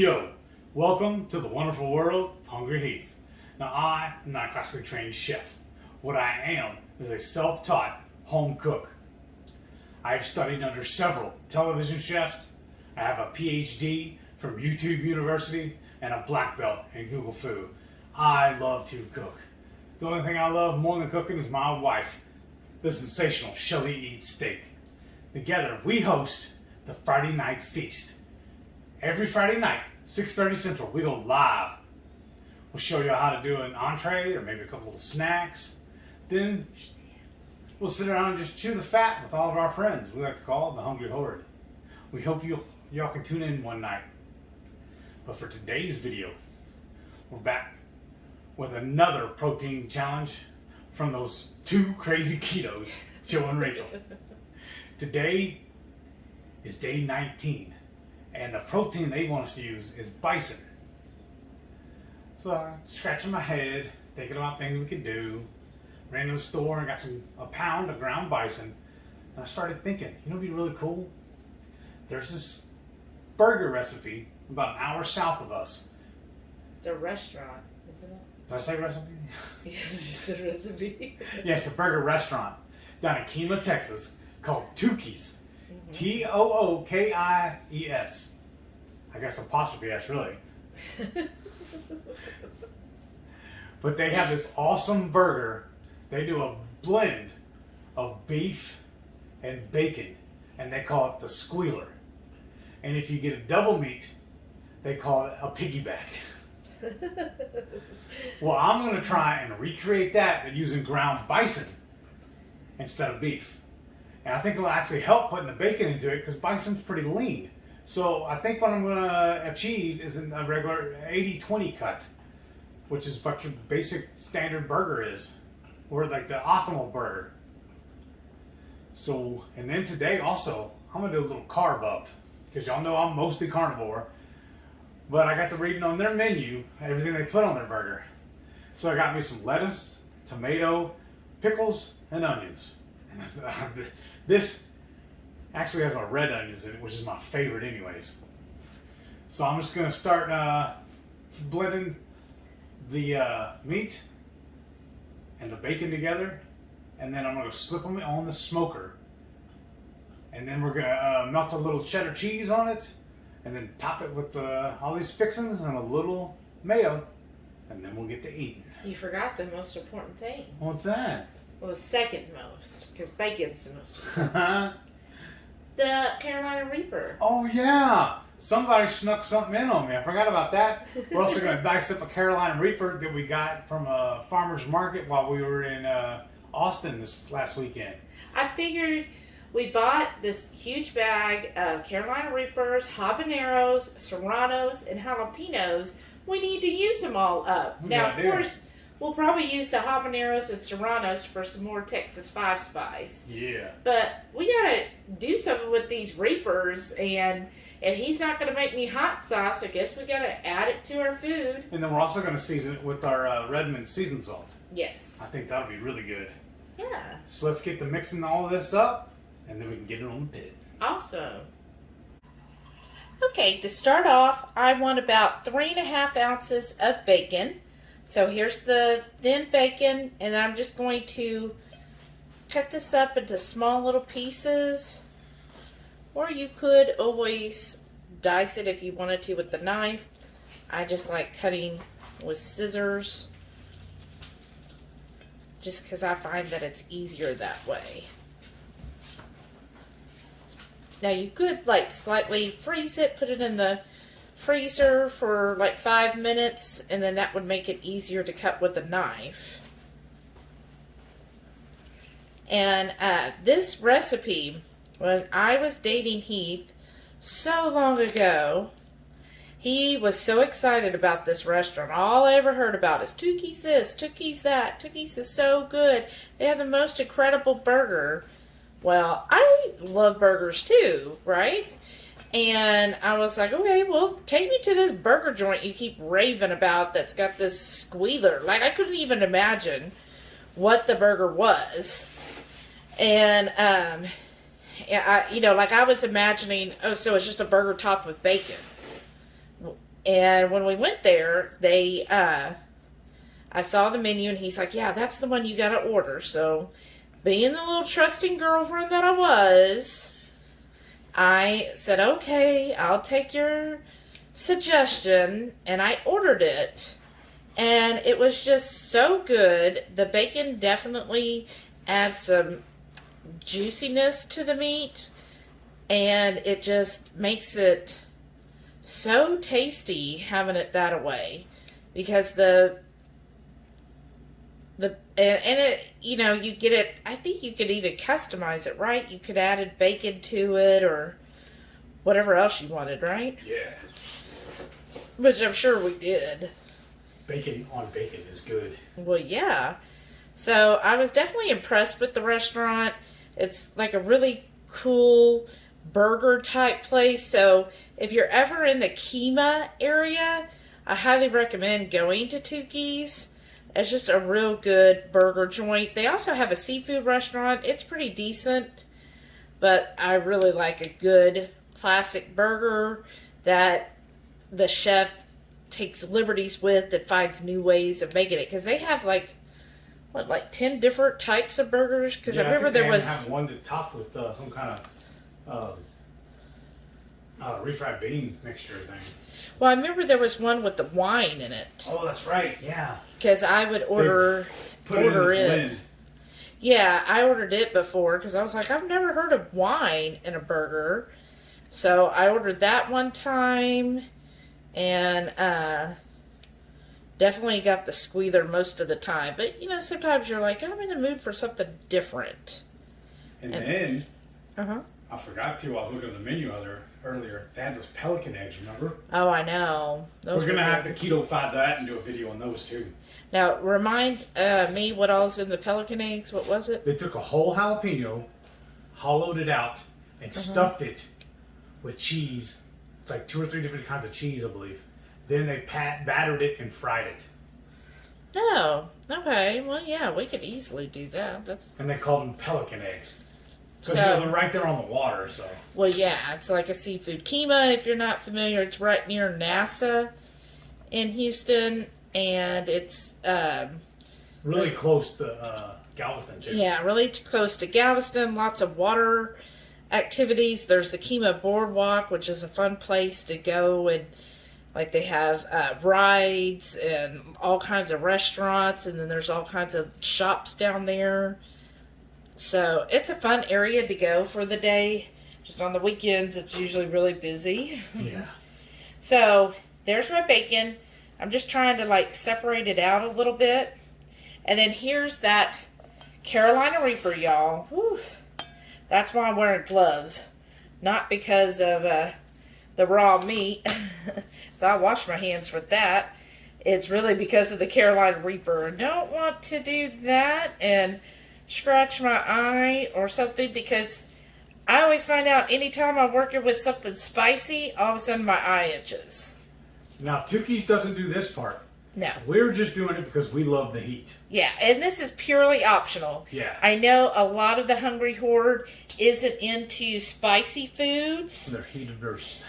Yo, welcome to the wonderful world of Hungry Heath. Now, I am not a classically trained chef. What I am is a self-taught home cook. I have studied under several television chefs. I have a PhD from YouTube University and a black belt in Google Food. I love to cook. The only thing I love more than cooking is my wife, the sensational Shelly Eats Steak. Together, we host the Friday Night Feast. Every Friday night, 6:30 Central, we go live. We'll show you how to do an entree or maybe a couple little snacks. Then we'll sit around and just chew the fat with all of our friends. We like to call it the Hungry Horde. We hope y'all can tune in one night. But for today's video, we're back with another protein challenge from those two crazy ketos, Joe and Rachel. Today is day 19. And the protein they want us to use is bison. So I'm scratching my head, thinking about things we could do. Ran to the store and got a pound of ground bison. And I started thinking, you know what'd be really cool? There's this burger recipe about an hour south of us. It's a restaurant, isn't it? Did I say recipe? Yes, you said recipe. Yeah, it's a burger restaurant down in Kemah, Texas called Tookie's. Tookies. I guess apostrophe S, really. But they have this awesome burger. They do a blend of beef and bacon, and they call it the Squealer. And if you get a double meat, they call it a piggyback. Well, I'm going to try and recreate that, but using ground bison instead of beef. And I think it'll actually help putting the bacon into it because bison's pretty lean. So I think what I'm going to achieve is a regular 80-20 cut, which is what your basic standard burger is, or like the optimal burger. So, and then today also, I'm going to do a little carb up because y'all know I'm mostly carnivore, but I got to reading on their menu everything they put on their burger. So I got me some lettuce, tomato, pickles, and onions. And this actually has my red onions in it, which is my favorite anyways. So I'm just going to start blending the meat and the bacon together, and then I'm going to slip them on the smoker. And then we're going to melt a little cheddar cheese on it, and then top it with all these fixings and a little mayo, and then we'll get to eating. You forgot the most important thing. What's that? Well, the second most, because bacon's the most important. The Carolina Reaper. Oh yeah! Somebody snuck something in on me. I forgot about that. We're also going to dice up a Carolina Reaper that we got from a farmer's market while we were in Austin this last weekend. I figured we bought this huge bag of Carolina Reapers, habaneros, serranos, and jalapenos. We need to use them all up. Now, of course, we'll probably use the habaneros and serranos for some more Texas 5 Spice. Yeah. But we gotta do something with these Reapers, and if he's not gonna make me hot sauce, I guess we gotta add it to our food. And then we're also going to season it with our Redmond seasoned salt. Yes. I think that'll be really good. Yeah. So let's get to mixing all of this up, and then we can get it on the pit. Awesome. Okay, to start off, I want about 3.5 ounces of bacon. So here's the thin bacon, and I'm just going to cut this up into small little pieces. Or you could always dice it if you wanted to with the knife. I just like cutting with scissors, just because I find that it's easier that way. Now you could like slightly freeze it, put it in the freezer for like 5 minutes, and then that would make it easier to cut with a knife. And this recipe, when I was dating Heath so long ago, he was so excited about this restaurant. All I ever heard about is Tookie's this, Tookie's that. Tookie's is so good. They have the most incredible burger. Well, I love burgers too, right? And I was like, okay, well, take me to this burger joint you keep raving about that's got this Squealer. Like, I couldn't even imagine what the burger was. And, yeah, I was imagining, oh, so it's just a burger topped with bacon. And when we went there, I saw the menu and he's like, yeah, that's the one you gotta order. So, being the little trusting girlfriend that I was, I said, okay, I'll take your suggestion, and I ordered it. And it was just so good. The bacon definitely adds some juiciness to the meat, and it just makes it so tasty having it that way, because and it, you know, you get it, I think you could even customize it, right? You could add bacon to it or whatever else you wanted, right? Yeah. Which I'm sure we did. Bacon on bacon is good. Well, yeah. So I was definitely impressed with the restaurant. It's like a really cool burger type place. So if you're ever in the Kemah area, I highly recommend going to Tookie's. It's just a real good burger joint. They also have a seafood restaurant. It's pretty decent, but I really like a good classic burger that the chef takes liberties with and finds new ways of making it. Because they have like 10 different types of burgers? Because I remember there was... have one that topped with some kind of refried bean mixture thing. Well, I remember there was one with the wine in it. Oh, that's right, yeah. Because I would order it. Yeah, I ordered it before because I was like, I've never heard of wine in a burger. So I ordered that one time, and definitely got the Squealer most of the time. But, you know, sometimes you're like, I'm in the mood for something different. And then, I forgot to, I was looking at the menu earlier. They had those pelican eggs, remember? Oh, I know. We're going to have to keto-fy that and do a video on those, too. Now, remind me what all's in the pelican eggs. What was it? They took a whole jalapeno, hollowed it out, and stuffed it with cheese, like 2 or 3 different kinds of cheese, I believe. Then they battered it and fried it. Oh, okay. Well, yeah, we could easily do that. And they called them pelican eggs. Because they're right there on the water, so. Well, yeah, it's like a seafood. Kemah, if you're not familiar, it's right near NASA in Houston, and it's really close to Galveston, too. Yeah, really close to Galveston. Lots of water activities. There's the Kemah Boardwalk, which is a fun place to go, and like they have rides and all kinds of restaurants, and then there's all kinds of shops down there. So it's a fun area to go for the day. Just on the weekends, it's usually really busy. Yeah. So there's my bacon. I'm just trying to like separate it out a little bit. And then here's that Carolina Reaper, y'all. Whew. That's why I'm wearing gloves. Not because of the raw meat. So I wash my hands with that. It's really because of the Carolina Reaper. I don't want to do that and scratch my eye or something, because I always find out anytime I'm working with something spicy, all of a sudden my eye itches. Now, Tookie's doesn't do this part. No. We're just doing it because we love the heat. Yeah, and this is purely optional. Yeah. I know a lot of the Hungry Horde isn't into spicy foods. They're heat averse.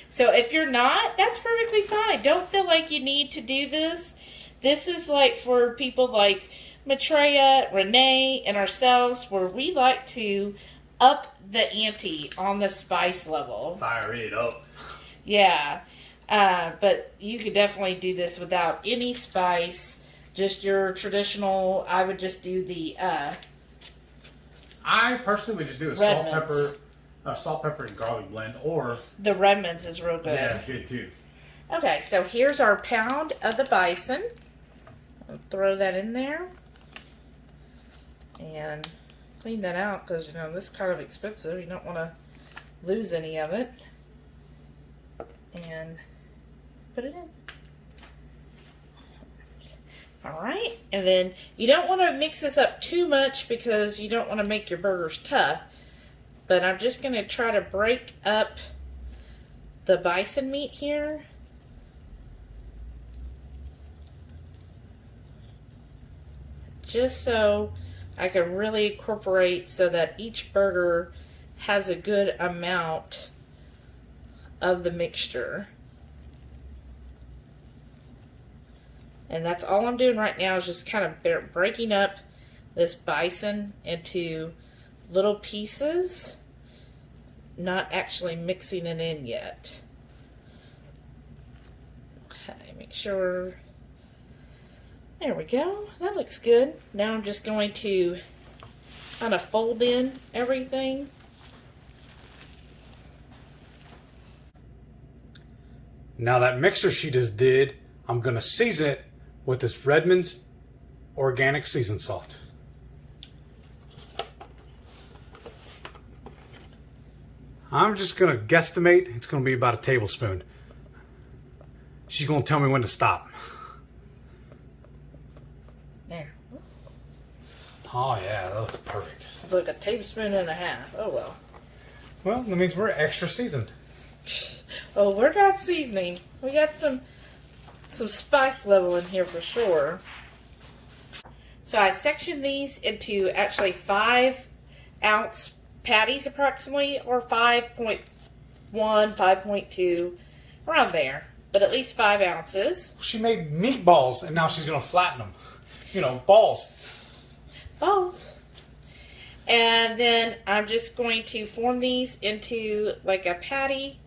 So if you're not, that's perfectly fine. Don't feel like you need to do this. This is like for people like Maitreya, Renee, and ourselves, where we like to up the ante on the spice level. Fire it up. Yeah. But you could definitely do this without any spice. Just your traditional, I would just do the... I personally would just do a salt, pepper, and garlic blend, or... The Redmond's is real good. Yeah, it's good too. Okay, so here's our pound of the bison. I'll throw that in there. And clean that out, because, you know, this is kind of expensive. You don't want to lose any of it. And put it in. Alright, and then you don't want to mix this up too much because you don't want to make your burgers tough. But I'm just going to try to break up the bison meat here. Just so I can really incorporate so that each burger has a good amount of the mixture. And that's all I'm doing right now is just kind of breaking up this bison into little pieces. Not actually mixing it in yet. Okay, make sure. There we go. That looks good. Now I'm just going to kind of fold in everything. Now that mixer she just did, I'm going to season it with this Redmond's organic season salt. I'm just going to guesstimate it's going to be about a tablespoon. She's going to tell me when to stop. There. Oh yeah, that looks perfect. It's like a tablespoon and a half. Oh well. Well, that means we're extra seasoned. Oh, we're not seasoning. We got some spice level in here for sure. So I sectioned these into actually 5-ounce patties approximately, or 5.1, 5.2, around there. But at least 5 ounces. She made meatballs and now she's going to flatten them. You know, balls. Balls. And then I'm just going to form these into like a patty.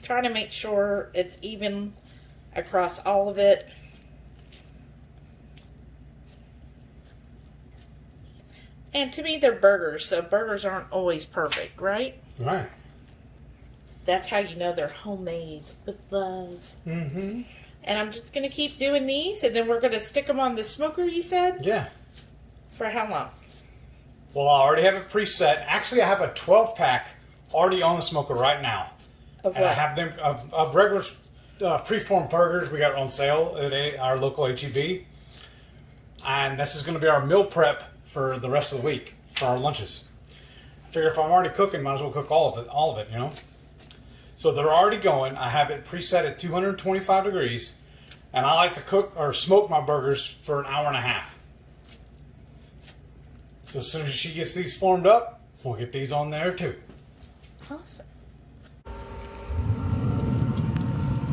Trying to make sure it's even across all of it. And to me, they're burgers, so burgers aren't always perfect, right? Right. That's how you know they're homemade with love. Mm-hmm. And I'm just going to keep doing these, and then we're going to stick them on the smoker, you said? Yeah. For how long? Well, I already have it preset. Actually, I have a 12-pack already on the smoker right now. Of And what? I have them of regular preformed burgers we got on sale at our local HEB. And this is going to be our meal prep for the rest of the week for our lunches. I figure if I'm already cooking, might as well cook all of it, you know. So they're already going. I have it preset at 225 degrees, and I like to cook or smoke my burgers for an hour and a half. So as soon as she gets these formed up, we'll get these on there too. Awesome.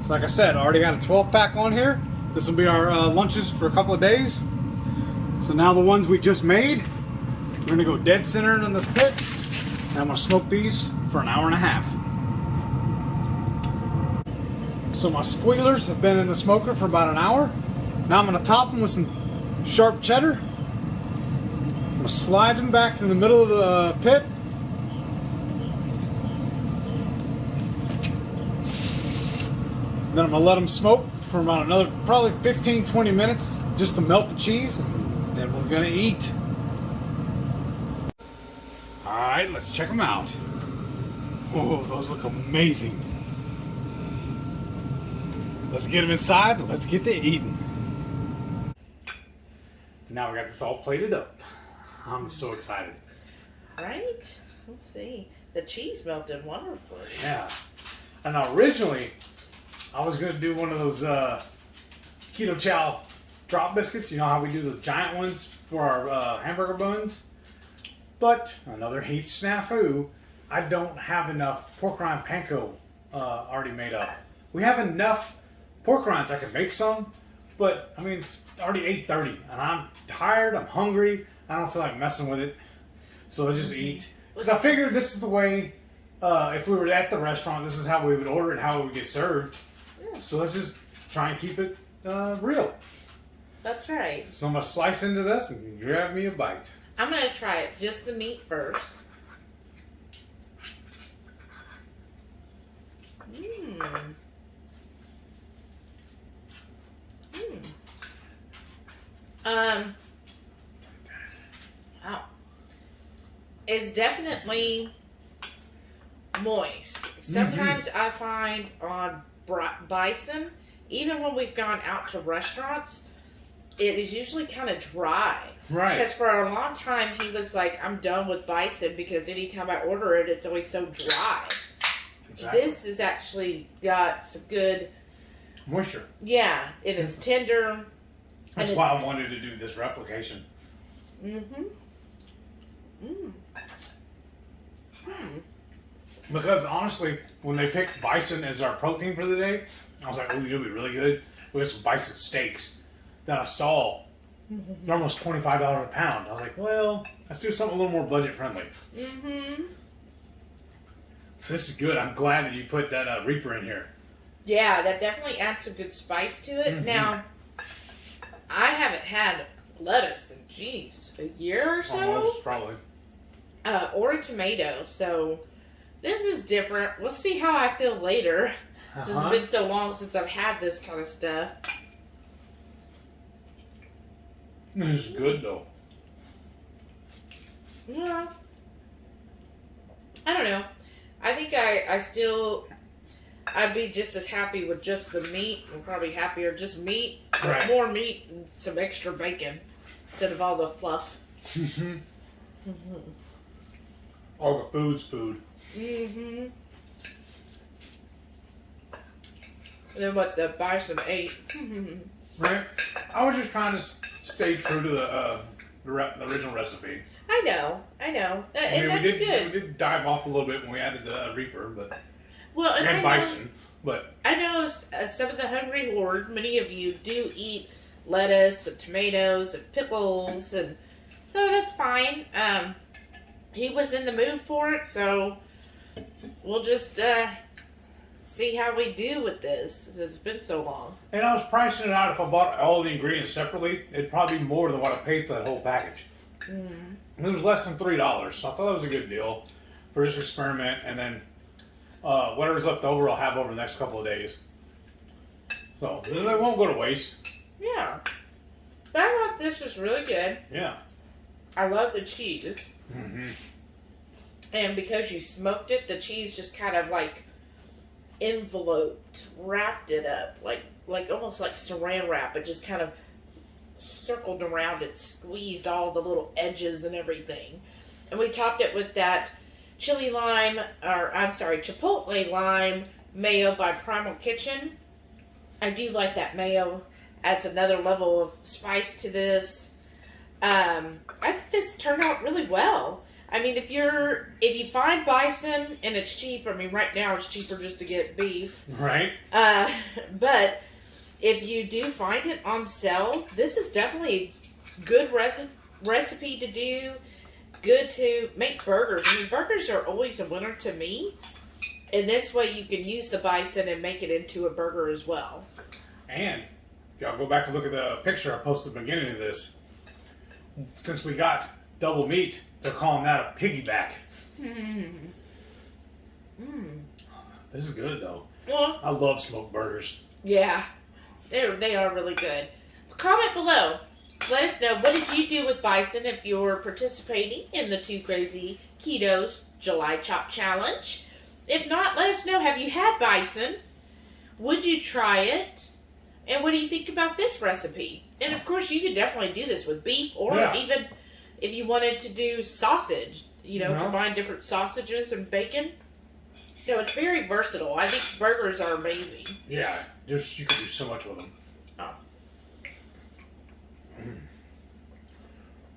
So like I said, I already got a 12-pack on here. This will be our lunches for a couple of days. So now the ones we just made, we're going to go dead center in the pit. And I'm going to smoke these for an hour and a half. So my squealers have been in the smoker for about an hour. Now I'm going to top them with some sharp cheddar. I'm going to slide them back in the middle of the pit. Then I'm going to let them smoke for about another probably 15-20 minutes just to melt the cheese. And then we're going to eat. Alright, let's check them out. Oh, those look amazing. Let's get them inside. Let's get to eating. Now we got this all plated up. I'm so excited. Right? Let's see. The cheese melted wonderfully. Yeah. And originally, I was going to do one of those keto chow drop biscuits. You know how we do the giant ones for our hamburger buns? But another Heath snafu, I don't have enough pork rind panko already made up. We have enough pork rinds. I can make some, but I mean, it's already 8:30 and I'm tired, I'm hungry, I don't feel like messing with it. So let's just eat. Because I figured this is the way, if we were at the restaurant, this is how we would order it, how it would get served. Yeah. So let's just try and keep it real. That's right. So I'm going to slice into this and grab me a bite. I'm going to try it, just the meat first. Mmm. Wow. It's definitely moist. Sometimes I find on Bison, even when we've gone out to restaurants, it is usually kind of dry. Right. Because for a long time, he was like, I'm done with Bison because anytime I order it, it's always so dry. Exactly. This has actually got some good Moisture. yeah, and it's tender. That's and why I wanted to do this replication. Because honestly, when they picked bison as our protein for the day, I was like, oh, you'll be really good. we had some bison steaks that I saw. They're almost $25 a pound. I was like, well, let's do something a little more budget friendly. Mm-hmm. This is good. I'm glad that you put that Reaper in here. Yeah, that definitely adds some good spice to it. Mm-hmm. Now, I haven't had lettuce in, geez, a year or so? Almost, probably. Or a tomato, so this is different. We'll see how I feel later. Since it's been so long since I've had this kind of stuff. This is good, though. Yeah. I don't know. I think I'd be just as happy with just the meat. I'm probably happier just meat, Right. more meat, and some extra bacon instead of all the fluff. All the food's food. Mm-hmm. And then what the Bison ate. Right. I was just trying to stay true to the original recipe. I know. And that's good. We did dive off a little bit when we added the Reaper, but Well, and Bison. But I know some of the Hungry Horde, many of you do eat lettuce and tomatoes and pickles, and so that's fine. He was in the mood for it, so we'll just see how we do with this. It's been so long. and I was pricing it out. If I bought all the ingredients separately, it'd probably be more than what I paid for that whole package. Mm. And it was less than $3, so I thought that was a good deal for this experiment. And then whatever's left over, I'll have over the next couple of days. So it won't go to waste. Yeah. But I thought this was really good. Yeah. I love the cheese. Mm-hmm. And because you smoked it, the cheese just kind of like enveloped, wrapped it up, like almost like saran wrap. It just kind of circled around it, squeezed all the little edges and everything. And we topped it with that chipotle lime mayo by Primal Kitchen. I do like that mayo. Adds another level of spice to this. I think this turned out really well. I mean, if you find bison and it's cheap, I mean, right now it's cheaper just to get beef. Right. But if you do find it on sale, this is definitely a good recipe to do. Good to make burgers. I mean, burgers are always a winner to me. And this way you can use the bison and make it into a burger as well. And if y'all go back and look at the picture I posted at the beginning of this, since we got double meat, they're calling that a piggyback. This is good, though. Well, I love smoked burgers. yeah, they are really good. Comment below. Let us know, what did you do with bison if you're participating in the Two Crazy Ketos July Chop Challenge? If not, let us know, have you had bison? Would you try it? And what do you think about this recipe? And of course, you could definitely do this with beef, or even if you wanted to do sausage, combine different sausages and bacon. So it's very versatile. I think burgers are amazing. Yeah, you can do so much with them. Oh.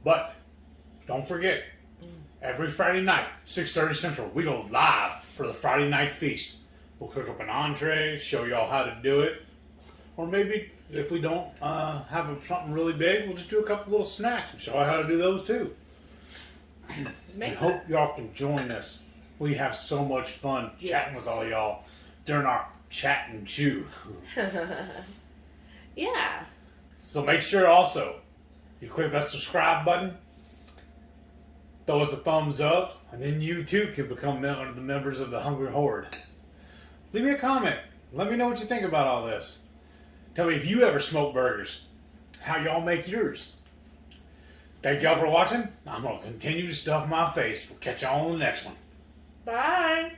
But don't forget, every Friday night, 6:30 Central, we go live for the Friday night feast. We'll cook up an entree, show y'all how to do it. Or maybe if we don't have something really big, we'll just do a couple little snacks and show you how to do those too. I hope y'all can join us. We have so much fun chatting with all y'all during our chat and chew. Yeah. So make sure also you click that subscribe button, throw us a thumbs up, and then you too can become one of the members of the Hungry Horde. Leave me a comment. Let me know what you think about all this. Tell me if you ever smoke burgers, how y'all make yours. Thank y'all for watching. I'm going to continue to stuff my face. We'll catch y'all on the next one. Bye.